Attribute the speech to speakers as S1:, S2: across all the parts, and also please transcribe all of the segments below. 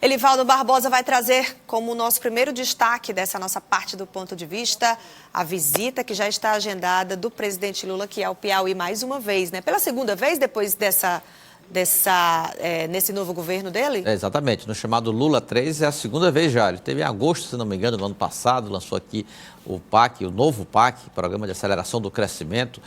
S1: Elivaldo Barbosa vai trazer como nosso primeiro destaque dessa nossa parte do ponto de vista a visita que já está agendada do presidente Lula, que é ao Piauí mais uma vez, né? Pela segunda vez depois nesse novo governo dele?
S2: Exatamente, no chamado Lula 3 é a segunda vez já. Ele teve em agosto, se não me engano, no ano passado, lançou aqui o PAC, o novo PAC, Programa de Aceleração do Crescimento,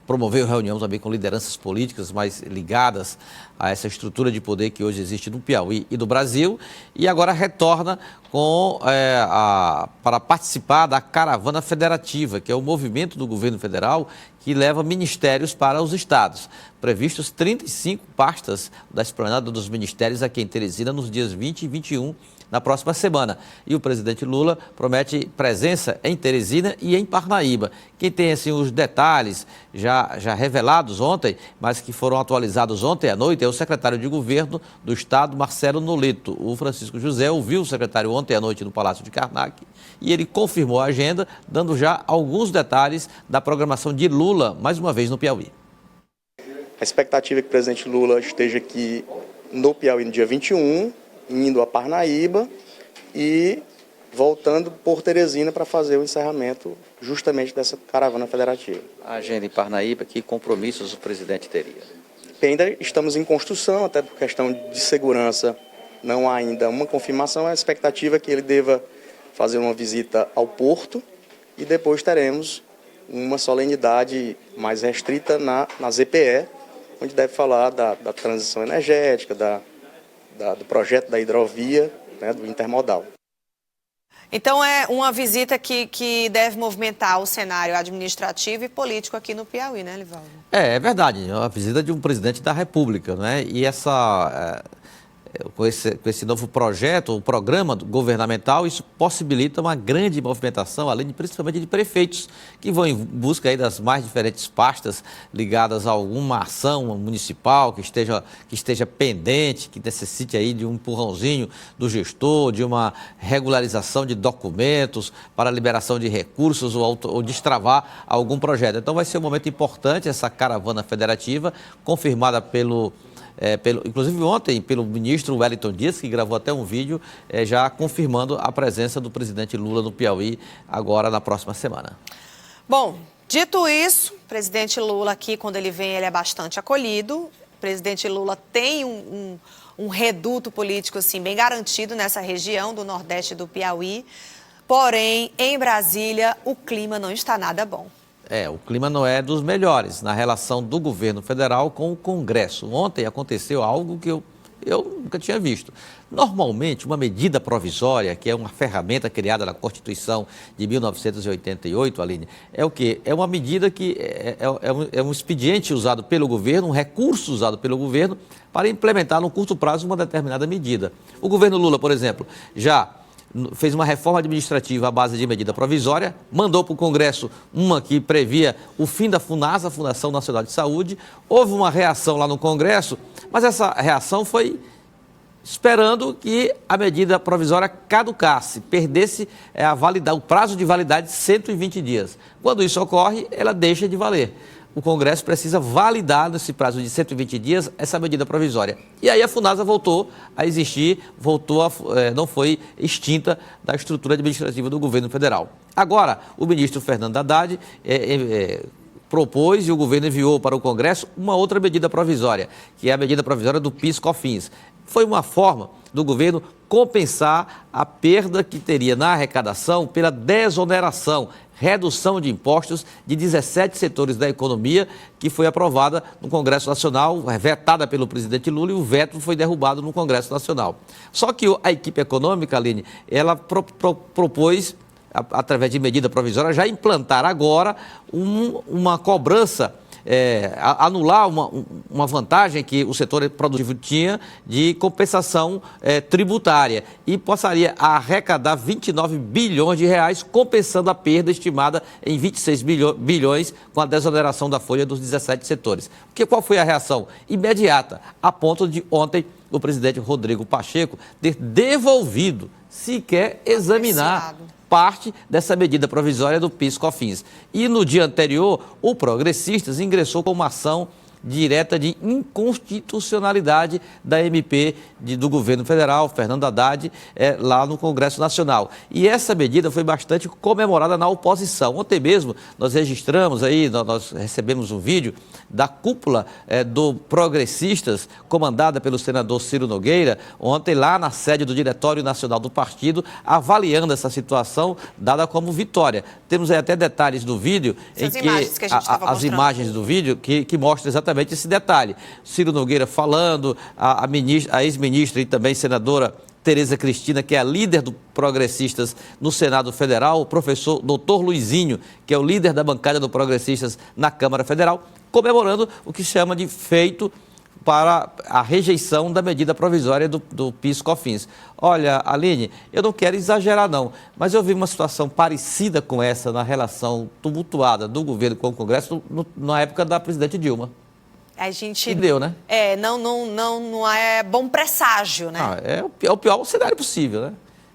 S2: promoveu reunião também com lideranças políticas mais ligadas a essa estrutura de poder que hoje existe no Piauí e do Brasil, e agora retorna para participar da Caravana Federativa, que é o movimento do governo federal que leva ministérios para os estados. Previstos 35 pastas da esplanada dos ministérios aqui em Teresina nos dias 20 e 21 na próxima semana. E o presidente Lula promete presença em Teresina e em Parnaíba. Quem tem assim, os detalhes já revelados ontem, mas que foram atualizados ontem à noite, é o secretário de governo do estado, Marcelo Noleto. O Francisco José ouviu o secretário ontem à noite no Palácio de Karnak e ele confirmou a agenda, dando já alguns detalhes da programação de Lula, mais uma vez no Piauí.
S3: A expectativa é que o presidente Lula esteja aqui no Piauí no dia 21, indo a Parnaíba e voltando por Teresina para fazer o encerramento justamente dessa caravana federativa.
S2: A agenda em Parnaíba, que compromissos o presidente teria?
S3: Ainda estamos em construção, até por questão de segurança, não há ainda uma confirmação. A expectativa é que ele deva fazer uma visita ao Porto e depois teremos uma solenidade mais restrita na ZPE, onde deve falar da transição energética, do projeto da hidrovia, né, do intermodal.
S1: Então é uma visita que deve movimentar o cenário administrativo e político aqui no Piauí, né, Elivaldo? É
S2: verdade, é uma visita de um presidente da República, né? E com esse novo projeto, o programa governamental, isso possibilita uma grande movimentação, principalmente de prefeitos, que vão em busca aí das mais diferentes pastas ligadas a alguma ação municipal que esteja pendente, que necessite aí de um empurrãozinho do gestor, de uma regularização de documentos para liberação de recursos ou destravar algum projeto. Então vai ser um momento importante essa caravana federativa, confirmada inclusive ontem, pelo ministro Wellington Dias, que gravou até um vídeo já confirmando a presença do presidente Lula no Piauí agora na próxima semana.
S1: Bom, dito isso, o presidente Lula aqui, quando ele vem, ele é bastante acolhido. O presidente Lula tem um reduto político assim, bem garantido nessa região do Nordeste do Piauí. Porém, em Brasília, o clima não está nada bom.
S2: O clima não é dos melhores na relação do governo federal com o Congresso. Ontem aconteceu algo que eu nunca tinha visto. Normalmente, uma medida provisória, que é uma ferramenta criada na Constituição de 1988, Aline, é o quê? É uma medida que é um expediente usado pelo governo, um recurso usado pelo governo para implementar no curto prazo uma determinada medida. O governo Lula, por exemplo, já fez uma reforma administrativa à base de medida provisória, mandou para o Congresso uma que previa o fim da FUNASA, a Fundação Nacional de Saúde. Houve uma reação lá no Congresso, mas essa reação foi esperando que a medida provisória caducasse, perdesse o prazo de validade de 120 dias. Quando isso ocorre, ela deixa de valer. O Congresso precisa validar nesse prazo de 120 dias essa medida provisória. E aí a FUNASA voltou a existir, não foi extinta da estrutura administrativa do governo federal. Agora, o ministro Fernando Haddad propôs e o governo enviou para o Congresso uma outra medida provisória, que é a medida provisória do PIS/COFINS. Foi uma forma do governo compensar a perda que teria na arrecadação pela desoneração, redução de impostos de 17 setores da economia, que foi aprovada no Congresso Nacional, vetada pelo presidente Lula, e o veto foi derrubado no Congresso Nacional. Só que a equipe econômica, Aline, ela propôs, através de medida provisória, já implantar agora uma cobrança, anular uma vantagem que o setor produtivo tinha de compensação tributária e passaria a arrecadar 29 bilhões de reais, compensando a perda estimada em 26 bilhões com a desoneração da folha dos 17 setores. Qual foi a reação? Imediata, a ponto de ontem o presidente Rodrigo Pacheco ter devolvido, sequer examinar parte dessa medida provisória do PIS/COFINS. E no dia anterior, o Progressistas ingressou com uma ação direta de inconstitucionalidade da MP do governo federal, Fernando Haddad, lá no Congresso Nacional. E essa medida foi bastante comemorada na oposição. Ontem mesmo nós registramos aí, nós recebemos um vídeo da cúpula do Progressistas, comandada pelo senador Ciro Nogueira, ontem lá na sede do Diretório Nacional do partido, avaliando essa situação dada como vitória. Temos aí até detalhes do vídeo,
S1: as imagens que a gente estava
S2: as imagens do vídeo que mostram exatamente esse detalhe. Ciro Nogueira falando, a ex-ministra e também senadora Tereza Cristina, que é a líder do Progressistas no Senado Federal, o professor Dr. Luizinho, que é o líder da bancada do Progressistas na Câmara Federal, comemorando o que chama de feito para a rejeição da medida provisória do PIS/COFINS. Olha, Aline, eu não quero exagerar não, mas eu vi uma situação parecida com essa na relação tumultuada do governo com o Congresso na época da presidente Dilma.
S1: A gente...
S2: E deu, né?
S1: Não é bom presságio, né?
S2: É o pior cenário possível, né?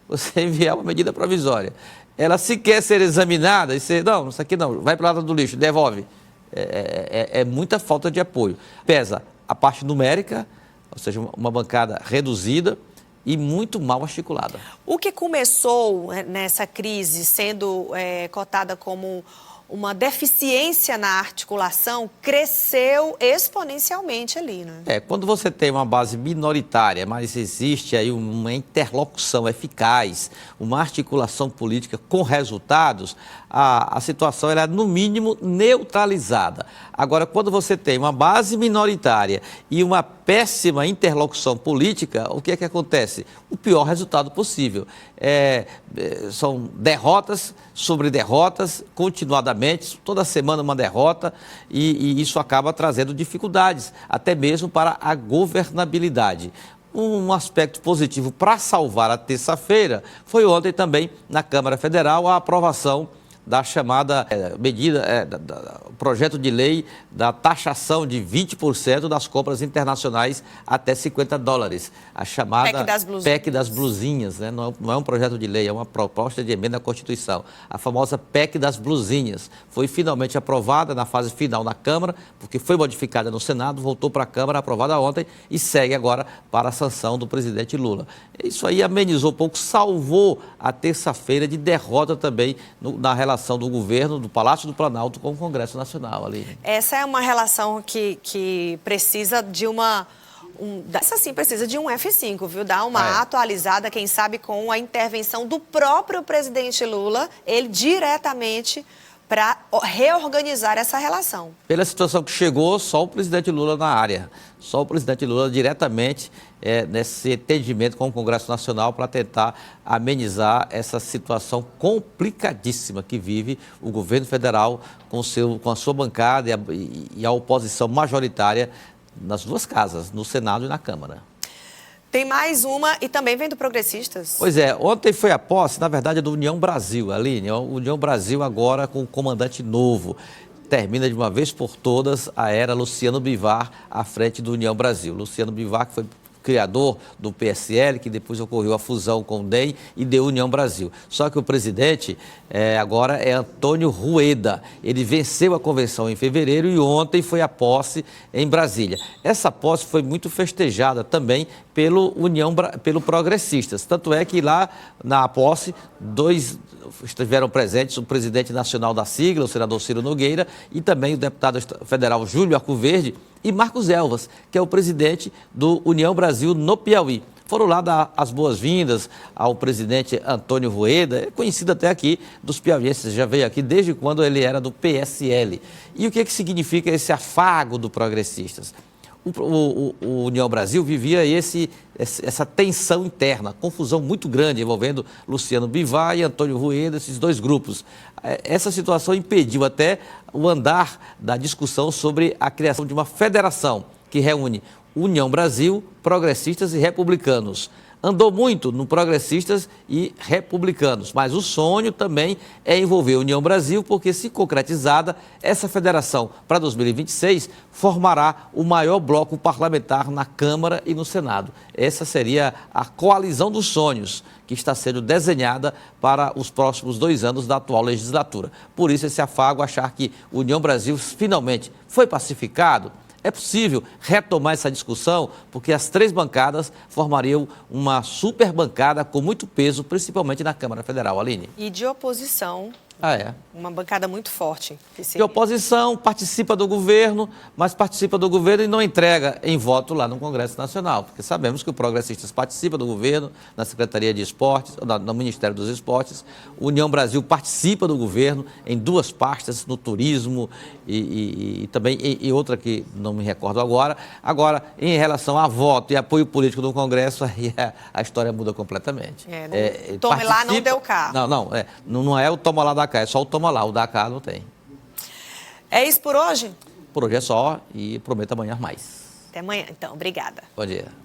S2: Você enviar uma medida provisória. Ela se quer ser examinada e você, não, isso aqui não, vai para o lado do lixo, devolve. É muita falta de apoio. Pesa a parte numérica, ou seja, uma bancada reduzida e muito mal articulada.
S1: O que começou nessa crise sendo cotada como uma deficiência na articulação cresceu exponencialmente ali, né?
S2: Quando você tem uma base minoritária, mas existe aí uma interlocução eficaz, uma articulação política com resultados, a situação é, no mínimo, neutralizada. Agora, quando você tem uma base minoritária e uma péssima interlocução política, o que é que acontece? O pior resultado possível. São derrotas sobre derrotas, continuadamente, toda semana uma derrota, e isso acaba trazendo dificuldades, até mesmo para a governabilidade. Um aspecto positivo para salvar a terça-feira foi ontem também, na Câmara Federal, a aprovação da chamada projeto de lei da taxação de 20% das compras internacionais até $50. A chamada PEC das blusinhas, né? Não é um projeto de lei, é uma proposta de emenda à Constituição. A famosa PEC das blusinhas foi finalmente aprovada na fase final na Câmara, porque foi modificada no Senado, voltou para a Câmara, aprovada ontem e segue agora para a sanção do presidente Lula. Isso aí amenizou um pouco, salvou a terça-feira de derrota também na relação do governo, do Palácio do Planalto com o Congresso Nacional ali.
S1: Essa é uma relação que precisa de essa sim precisa de um F5, viu? Dar uma atualizada, quem sabe com a intervenção do próprio presidente Lula, ele diretamente para reorganizar essa relação.
S2: Pela situação que chegou, só o presidente Lula na área, só o presidente Lula diretamente nesse entendimento com o Congresso Nacional para tentar amenizar essa situação complicadíssima que vive o governo federal com a sua bancada e a oposição majoritária nas duas casas, no Senado e na Câmara.
S1: Tem mais uma e também vem do Progressistas.
S2: Pois é, ontem foi a posse, na verdade, do União Brasil, Aline. O União Brasil agora com um comandante novo. Termina de uma vez por todas a era Luciano Bivar à frente do União Brasil. Luciano Bivar, que foi criador do PSL, que depois ocorreu a fusão com o DEM e deu União Brasil. Só que o presidente agora é Antônio Rueda. Ele venceu a convenção em fevereiro e ontem foi a posse em Brasília. Essa posse foi muito festejada também pelo Progressistas. Tanto é que lá na posse, estiveram presentes o presidente nacional da sigla, o senador Ciro Nogueira, e também o deputado federal Júlio Arcoverde e Marcos Elvas, que é o presidente do União Brasil no Piauí. Foram lá dar as boas-vindas ao presidente Antônio Rueda, conhecido até aqui dos piauienses, já veio aqui desde quando ele era do PSL. E o que significa esse afago do Progressistas? O União Brasil vivia essa tensão interna, confusão muito grande envolvendo Luciano Bivar e Antônio Rueda, esses dois grupos. Essa situação impediu até o andar da discussão sobre a criação de uma federação que reúne União Brasil, Progressistas e Republicanos. Andou muito no Progressistas e Republicanos, mas o sonho também é envolver a União Brasil, porque se concretizada, essa federação para 2026 formará o maior bloco parlamentar na Câmara e no Senado. Essa seria a coalizão dos sonhos que está sendo desenhada para os próximos 2 anos da atual legislatura. Por isso esse afago, achar que a União Brasil finalmente foi pacificado, é possível retomar essa discussão, porque as 3 bancadas formariam uma super bancada com muito peso, principalmente na Câmara Federal, Aline.
S1: E de oposição,
S2: É.
S1: uma bancada muito forte.
S2: De oposição, participa do governo, mas participa do governo e não entrega em voto lá no Congresso Nacional, porque sabemos que o Progressistas participa do governo, na Secretaria de Esportes, no Ministério dos Esportes, o União Brasil participa do governo em 2 pastas, no turismo e também e outra que não me recordo agora. Agora, em relação a voto e apoio político no Congresso, aí a história muda completamente.
S1: Tome lá, não deu cá.
S2: Não é o toma lá da cá, é só o toma lá, o da cá não tem.
S1: É isso por hoje?
S2: Por hoje é só e prometo amanhã mais.
S1: Até amanhã, então. Obrigada.
S2: Bom dia.